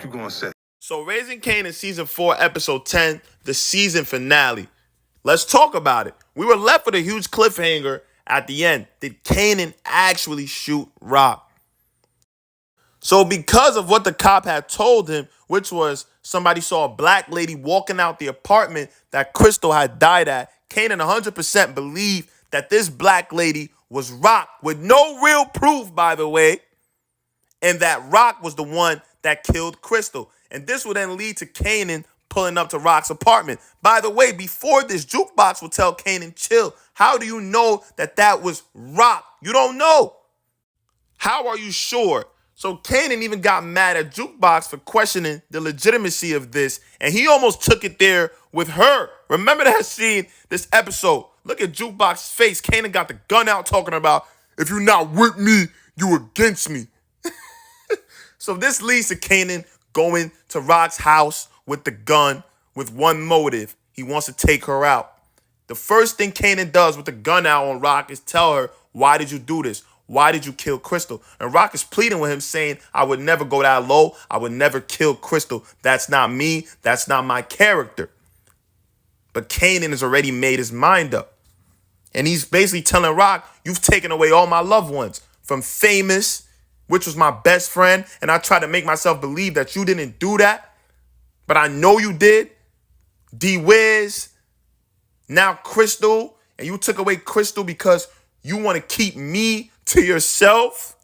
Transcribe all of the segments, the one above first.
fuck you gonna say? So Raising Kanan season 4, episode 10, the season finale. Let's talk about it. We were left with a huge cliffhanger at the end. Did Kanan actually shoot RaQ? So because of what the cop had told him, which was somebody saw a black lady walking out the apartment that Crystal had died at, Kanan 100% believed that this black lady was RaQ, with no real proof, by the way, and that RaQ was the one that killed Crystal. And this would then lead to Kanan pulling up to RaQ's apartment. By the way, before this, Jukebox will tell Kanan, chill. How do you know that that was RaQ? You don't know. How are you sure? So Kanan even got mad at Jukebox for questioning the legitimacy of this, and he almost took it there with her. Remember that scene, this episode? Look at Jukebox's face. Kanan got the gun out talking about, if you're not with me, you against me. So this leads to Kanan going to RaQ's house with the gun with one motive. He wants to take her out. The first thing Kanan does with the gun out on RaQ is tell her, why did you do this? Why did you kill Crystal? And RaQ is pleading with him, saying, I would never go that low. I would never kill Crystal. That's not me. That's not my character. But Kanan has already made his mind up. And he's basically telling RaQ, you've taken away all my loved ones. From Famous, which was my best friend, and I tried to make myself believe that you didn't do that, but I know you did. D-Wiz, now Crystal, and you took away Crystal because you want to keep me to yourself.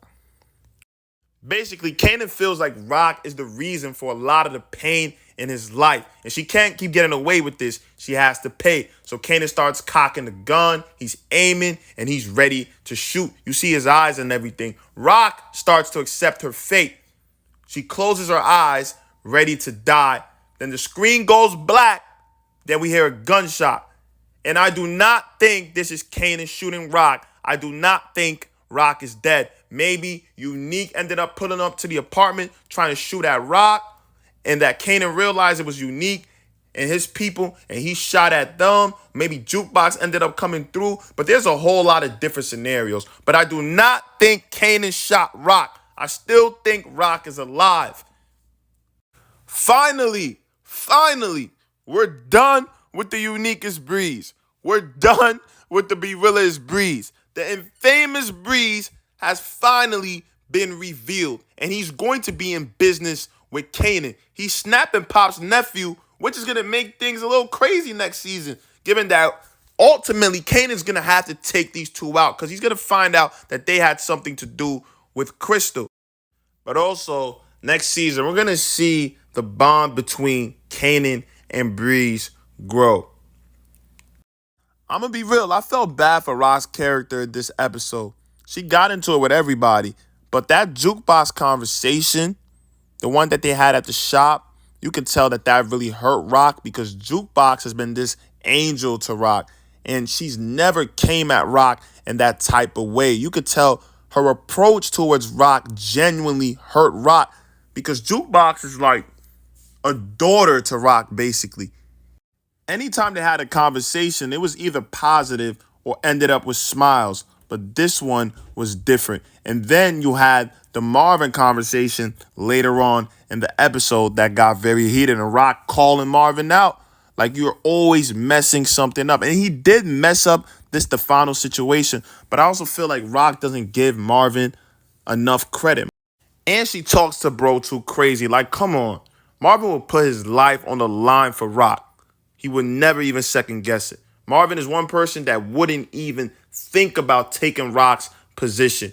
Basically, Kanan feels like RaQ is the reason for a lot of the pain in his life, and she can't keep getting away with this. She has to pay. So Kanan starts cocking the gun. He's aiming, and he's ready to shoot. You see his eyes and everything. RaQ starts to accept her fate. She closes her eyes, ready to die. Then the screen goes black. Then we hear a gunshot. And I do not think this is Kanan shooting RaQ. I do not think RaQ is dead. Maybe Unique ended up pulling up to the apartment trying to shoot at RaQ, and that Kanan realized it was Unique and his people, and he shot at them. Maybe Jukebox ended up coming through, but there's a whole lot of different scenarios. But I do not think Kanan shot RaQ. I still think RaQ is alive. Finally, we're done with the Uniquest Breeze. We're done with the Be-Realest Breeze. The infamous Breeze has finally been revealed, and he's going to be in business with Kanan. He's snapping Pop's nephew, which is going to make things a little crazy next season, given that ultimately Kanan's going to have to take these two out because he's going to find out that they had something to do with Crystal. But also, next season, we're going to see the bond between Kanan and Breeze grow. I'm going to be real. I felt bad for RaQ's character in this episode. She got into it with everybody. But that Jukebox conversation, the one that they had at the shop, you could tell that that really hurt RaQ because Jukebox has been this angel to RaQ. And she's never came at RaQ in that type of way. You could tell her approach towards RaQ genuinely hurt RaQ because Jukebox is like a daughter to RaQ, basically. Anytime they had a conversation, it was either positive or ended up with smiles. But this one was different. And then you had the Marvin conversation later on in the episode that got very heated. And RaQ calling Marvin out like you're always messing something up. And he did mess up this Stefano situation. But I also feel like RaQ doesn't give Marvin enough credit. And she talks to bro too crazy. Like, come on. Marvin would put his life on the line for RaQ. He would never even second guess it. Marvin is one person that wouldn't even think about taking RaQ's position.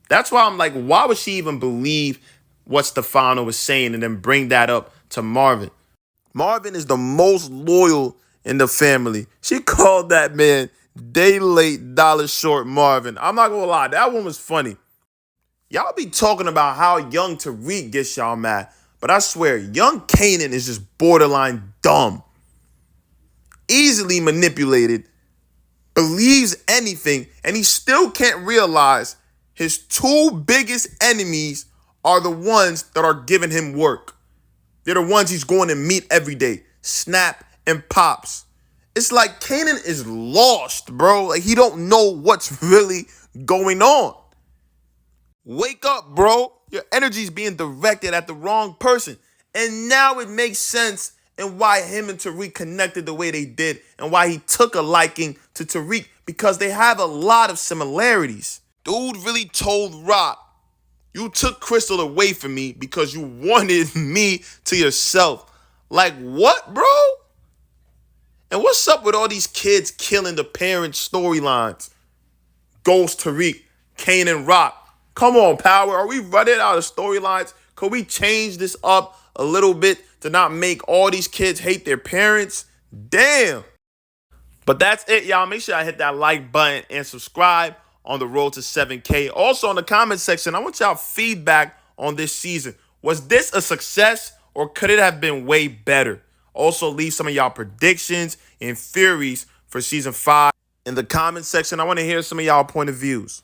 That's why I'm like, why would she even believe what Stefano was saying and then bring that up to Marvin? Marvin is the most loyal in the family. She called that man day late, dollar short Marvin. I'm not going to lie. That one was funny. Y'all be talking about how young Tariq gets y'all mad. But I swear, young Kanan is just borderline dumb. Easily manipulated, believes anything, and he still can't realize his two biggest enemies are the ones that are giving him work. They're the ones he's going to meet every day, Snap and Pops. It's like Kanan is lost, bro. Like he don't know what's really going on. Wake up, bro. Your energy's being directed at the wrong person. And now it makes sense and why him and Tariq connected the way they did and why he took a liking to Tariq, because they have a lot of similarities. Dude really told Rock, you took Crystal away from me because you wanted me to yourself. Like, what, bro? And what's up with all these kids killing the parents' storylines? Ghost Tariq, Kanan Rock. Come on, Power. Are we running out of storylines? Could we change this up a little bit to not make all these kids hate their parents? Damn. But that's it, y'all. Make sure I hit that like button and subscribe on the road to 7K. Also, in the comment section, I want y'all feedback on this season. Was this a success or could it have been way better? Also, leave some of y'all predictions and theories for season 5 in the comment section. I want to hear some of y'all point of views.